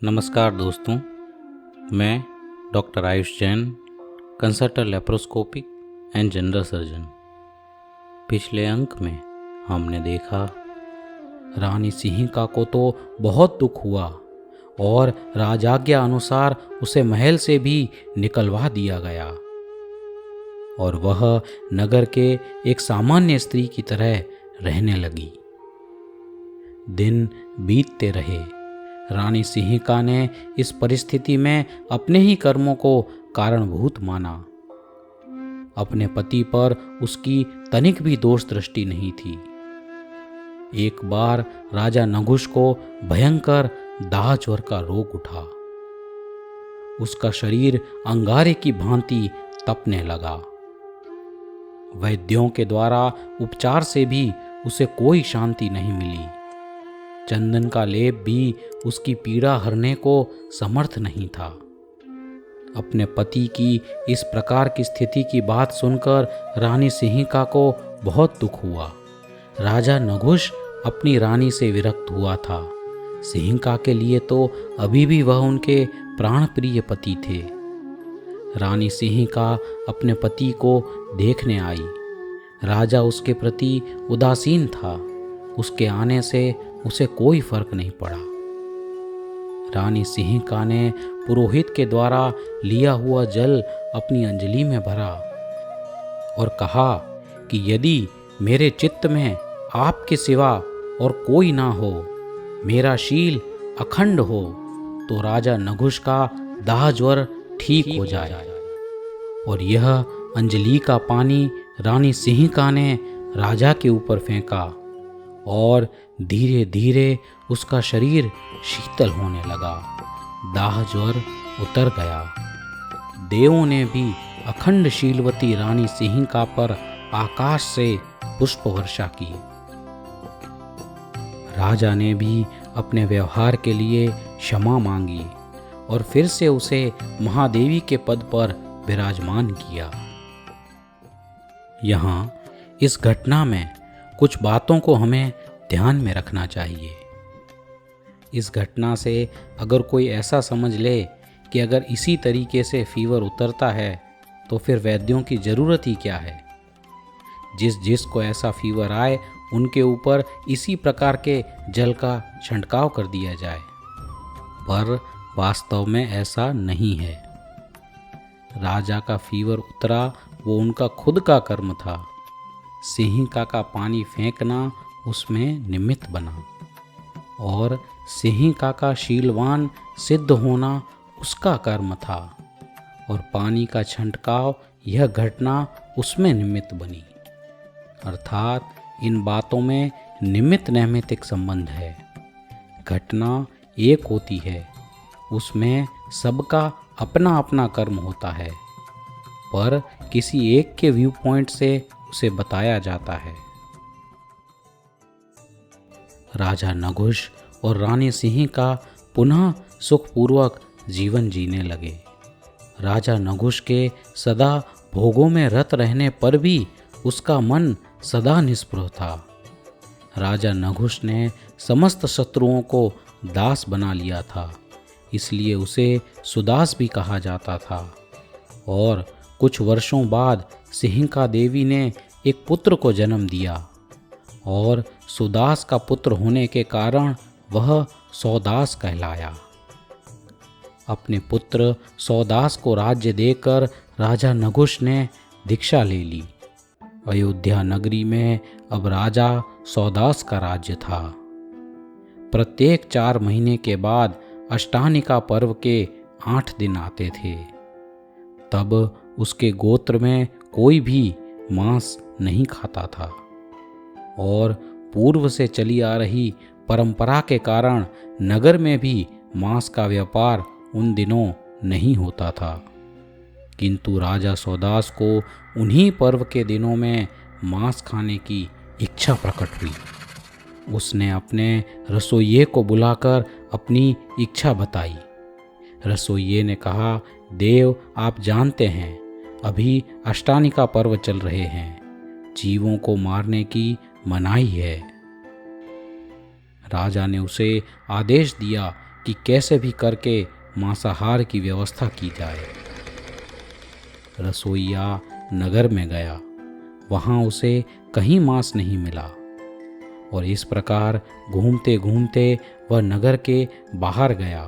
नमस्कार दोस्तों, मैं doctor Ayush Jain, consultant laparoscopic and general surgeon. पिछले अंक में हमने देखा रानी सिंहिका को तो बहुत दुख हुआ और राजाज्ञा अनुसार उसे महल से भी निकलवा दिया गया और वह नगर के एक सामान्य स्त्री की तरह रहने लगी। दिन बीतते रहे। रानी सिंहिका ने इस परिस्थिति में अपने ही कर्मों को कारणभूत माना। अपने पति पर उसकी तनिक भी दोष दृष्टि नहीं थी। एक बार राजा नहुष को भयंकर दाह ज्वर का रोग उठा। उसका शरीर अंगारे की भांति तपने लगा। वैद्यों के द्वारा उपचार से भी उसे कोई शांति नहीं मिली। चंदन का लेप भी उसकी पीड़ा हरने को समर्थ नहीं था। अपने पति की इस प्रकार की स्थिति की बात सुनकर रानी सिंहिका को बहुत दुख हुआ। राजा नहुष अपनी रानी से विरक्त हुआ था। सिंहिका के लिए तो अभी भी वह उनके प्राण प्रिय पति थे। रानी सिंहिका अपने पति को देखने आई। राजा उसके प्रति उदासीन था। उसके आने से उसे कोई फर्क नहीं पड़ा। रानी सिंहिका ने पुरोहित के द्वारा लिया हुआ जल अपनी अंजलि में भरा और कहा कि यदि मेरे चित्त में आपके सिवा और कोई ना हो, मेरा शील अखंड हो, तो राजा नहुष का दाह ज्वर ठीक हो जाए। और यह अंजलि का पानी रानी सिंहिका ने राजा के ऊपर फेंका और धीरे धीरे उसका शरीर शीतल होने लगा। दाह ज्वर उतर गया। देवों ने भी अखंड शीलवती रानी सिंहिका पर आकाश से पुष्प वर्षा की। राजा ने भी अपने व्यवहार के लिए क्षमा मांगी और फिर से उसे महादेवी के पद पर विराजमान किया। यहाँ इस घटना में कुछ बातों को हमें ध्यान में रखना चाहिए। इस घटना से अगर कोई ऐसा समझ ले कि अगर इसी तरीके से फीवर उतरता है तो फिर वैद्यों की ज़रूरत ही क्या है। जिसको ऐसा फीवर आए उनके ऊपर इसी प्रकार के जल का छिड़काव कर दिया जाए, पर वास्तव में ऐसा नहीं है। राजा का फीवर उतरा वो उनका खुद का कर्म था। सिंहिका का पानी फेंकना उसमें निमित्त बना और सिंहिका का शीलवान सिद्ध होना उसका कर्म था और पानी का छंटकाव यह घटना उसमें निमित्त बनी। अर्थात इन बातों में निमित्त नैमित्तिक संबंध है। घटना एक होती है, उसमें सबका अपना अपना कर्म होता है, पर किसी एक के व्यू पॉइंट से उसे बताया जाता है। राजा नहुष और रानी सिंहिका पुनः सुखपूर्वक जीवन जीने लगे। राजा नहुष के सदा भोगों में रत रहने पर भी उसका मन सदा निस्पृह था। राजा नहुष ने समस्त शत्रुओं को दास बना लिया था, इसलिए उसे सुदास भी कहा जाता था। और कुछ वर्षों बाद सिंहिका देवी ने एक पुत्र को जन्म दिया और सुदास का पुत्र होने के कारण वह सौदास कहलाया। अपने पुत्र सौदास को राज्य देकर राजा नहुष ने दीक्षा ले ली। अयोध्या नगरी में अब राजा सौदास का राज्य था। प्रत्येक 4 महीने के बाद अष्टानिका पर्व के 8 दिन आते थे। तब उसके गोत्र में कोई भी मांस नहीं खाता था और पूर्व से चली आ रही परंपरा के कारण नगर में भी मांस का व्यापार उन दिनों नहीं होता था। किंतु राजा सौदास को उन्हीं पर्व के दिनों में मांस खाने की इच्छा प्रकट हुई। उसने अपने रसोइये को बुलाकर अपनी इच्छा बताई। रसोइये ने कहा, देव आप जानते हैं अभी अष्टानिका पर्व चल रहे हैं, जीवों को मारने की मनाही है। राजा ने उसे आदेश दिया कि कि कैसे भी करके मांसाहार की व्यवस्था की जाए। रसोइया नगर में गया, वहाँ उसे कहीं मांस नहीं मिला और इस प्रकार घूमते घूमते वह नगर के बाहर गया।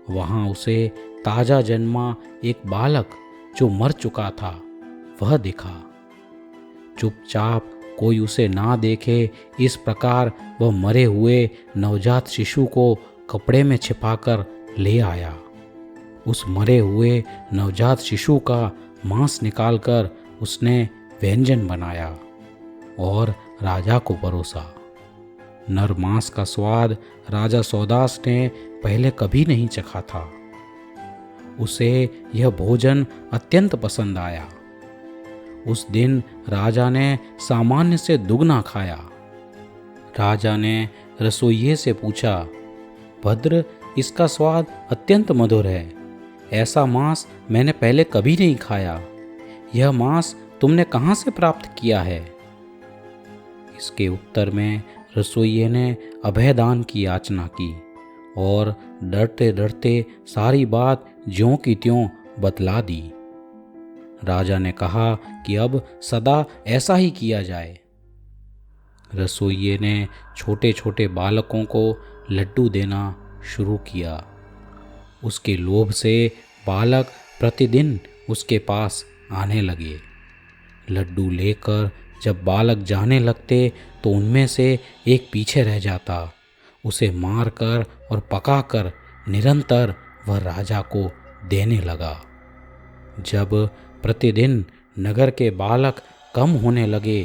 वहाँ उसे ताजा जन्मा एक बालक जो मर चुका था वह दिखा। चुपचाप कोई उसे ना देखे इस प्रकार वह मरे हुए नवजात शिशु को कपड़े में छिपाकर ले आया। उस मरे हुए नवजात शिशु का मांस निकालकर उसने व्यंजन बनाया और राजा को परोसा। नर मांस का स्वाद राजा सौदास ने पहले कभी नहीं चखा था। उसे यह भोजन अत्यंत पसंद आया। उस दिन राजा ने सामान्य से दुगना खाया। राजा ने रसोइये से पूछा, भद्र, इसका स्वाद अत्यंत मधुर है। ऐसा मांस मैंने पहले कभी नहीं खाया। यह मांस तुमने कहाँ से प्राप्त किया है? इसके उत्तर में रसोइये ने अभयदान की याचना की और डरते डरते सारी बात ज्यों की त्यों बतला दी। राजा ने कहा कि अब सदा ऐसा ही किया जाए। रसोइये ने छोटे छोटे बालकों को लड्डू देना शुरू किया। उसके लोभ से बालक प्रतिदिन उसके पास आने लगे। लड्डू लेकर जब बालक जाने लगते तो उनमें से एक पीछे रह जाता। उसे मारकर और पकाकर निरंतर वह राजा को देने लगा। जब प्रतिदिन नगर के बालक कम होने लगे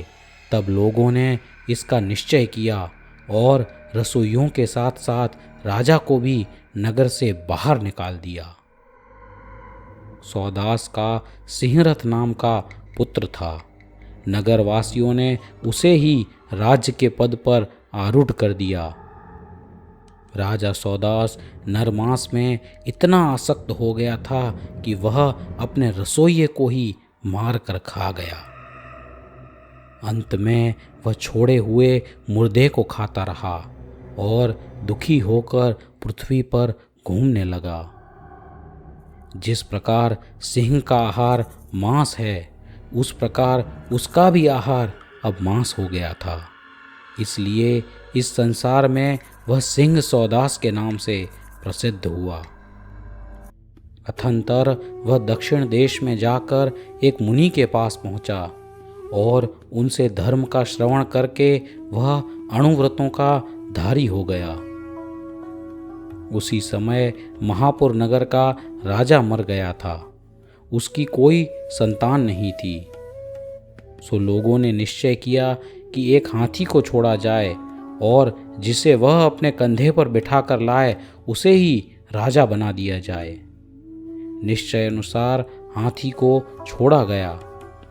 तब लोगों ने इसका निश्चय किया और रसोइयों के साथ साथ राजा को भी नगर से बाहर निकाल दिया। सौदास का सिंहरथ नाम का पुत्र था। नगरवासियों ने उसे ही राज्य के पद पर आरूढ़ कर दिया। राजा सौदास नरमांस में इतना आसक्त हो गया था कि वह अपने रसोइये को ही मार कर खा गया। अंत में वह छोड़े हुए मुर्दे को खाता रहा और दुखी होकर पृथ्वी पर घूमने लगा। जिस प्रकार सिंह का आहार मांस है, उस प्रकार उसका भी आहार अब मांस हो गया था। इसलिए इस संसार में वह सिंह सौदास के नाम से प्रसिद्ध हुआ। अथंतर वह दक्षिण देश में जाकर एक मुनि के पास पहुंचा और उनसे धर्म का श्रवण करके वह अणुव्रतों का धारी हो गया। उसी समय महापुर नगर का राजा मर गया था। उसकी कोई संतान नहीं थी। सो लोगों ने निश्चय किया कि एक हाथी को छोड़ा जाए और जिसे वह अपने कंधे पर बिठाकर लाए उसे ही राजा बना दिया जाए। निश्चय अनुसार हाथी को छोड़ा गया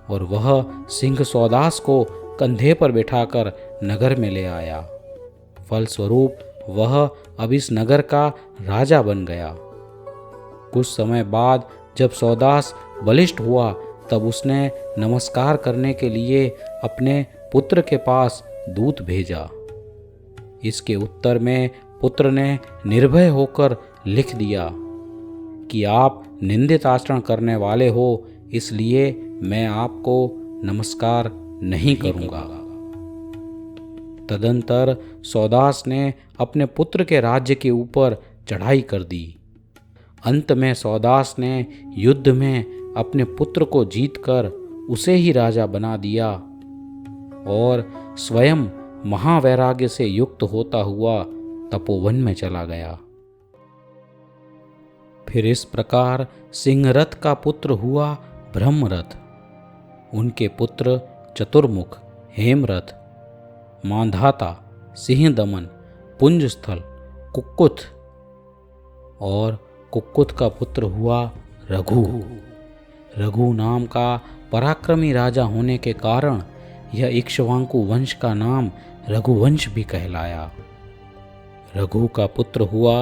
और वह सिंह सौदास को कंधे पर बिठाकर नगर में ले आया। फलस्वरूप वह अब इस नगर का राजा बन गया। कुछ समय बाद जब सौदास बलिष्ठ हुआ तब उसने नमस्कार करने के लिए अपने पुत्र के पास दूत भेजा। इसके उत्तर में पुत्र ने निर्भय होकर लिख दिया कि आप निंदित आचरण करने वाले हो, इसलिए मैं आपको नमस्कार नहीं करूंगा। तदंतर सौदास ने अपने पुत्र के राज्य के ऊपर चढ़ाई कर दी। अंत में सौदास ने युद्ध में अपने पुत्र को जीतकर उसे ही राजा बना दिया और स्वयं महावैराग्य से युक्त होता हुआ तपोवन में चला गया। फिर इस प्रकार सिंहरथ का पुत्र हुआ ब्रह्मरथ। उनके पुत्र चतुर्मुख, हेमरथ, मांधाता, सिंहदमन, पुंजस्थल, कुक्कुथ और कुक्कुथ का पुत्र हुआ रघु। रघु नाम का पराक्रमी राजा होने के कारण यह इक्ष्वाकु वंश का नाम रघुवंश भी कहलाया। रघु का पुत्र हुआ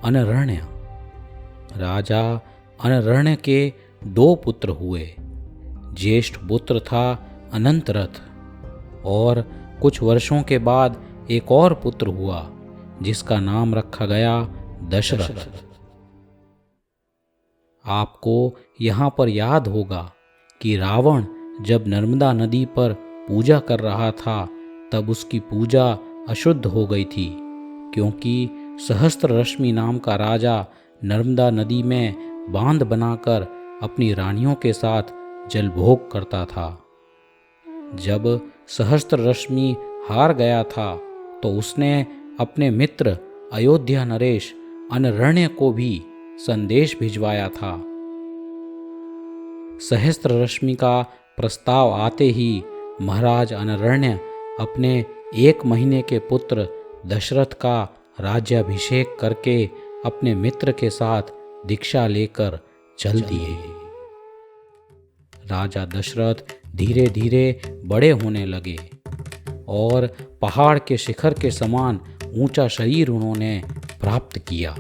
अनरण्य। राजा अनरण्य के 2 पुत्र हुए। ज्येष्ठ पुत्र था अनंतरथ और कुछ वर्षों के बाद एक और पुत्र हुआ जिसका नाम रखा गया दशरथ। आपको यहाँ पर याद होगा कि रावण जब नर्मदा नदी पर पूजा कर रहा था तब उसकी पूजा अशुद्ध हो गई थी, क्योंकि सहस्त्र रश्मि नाम का राजा नर्मदा नदी में बांध बनाकर अपनी रानियों के साथ जलभोग करता था। जब सहस्त्र रश्मि हार गया था तो उसने अपने मित्र अयोध्या नरेश अनरण्य को भी संदेश भिजवाया था। सहस्त्र रश्मि का प्रस्ताव आते ही महाराज अनरण्य अपने 1 महीने के पुत्र दशरथ का राज्याभिषेक करके अपने मित्र के साथ दीक्षा लेकर चल दिए। राजा दशरथ धीरे धीरे बड़े होने लगे और पहाड़ के शिखर के समान ऊंचा शरीर उन्होंने प्राप्त किया।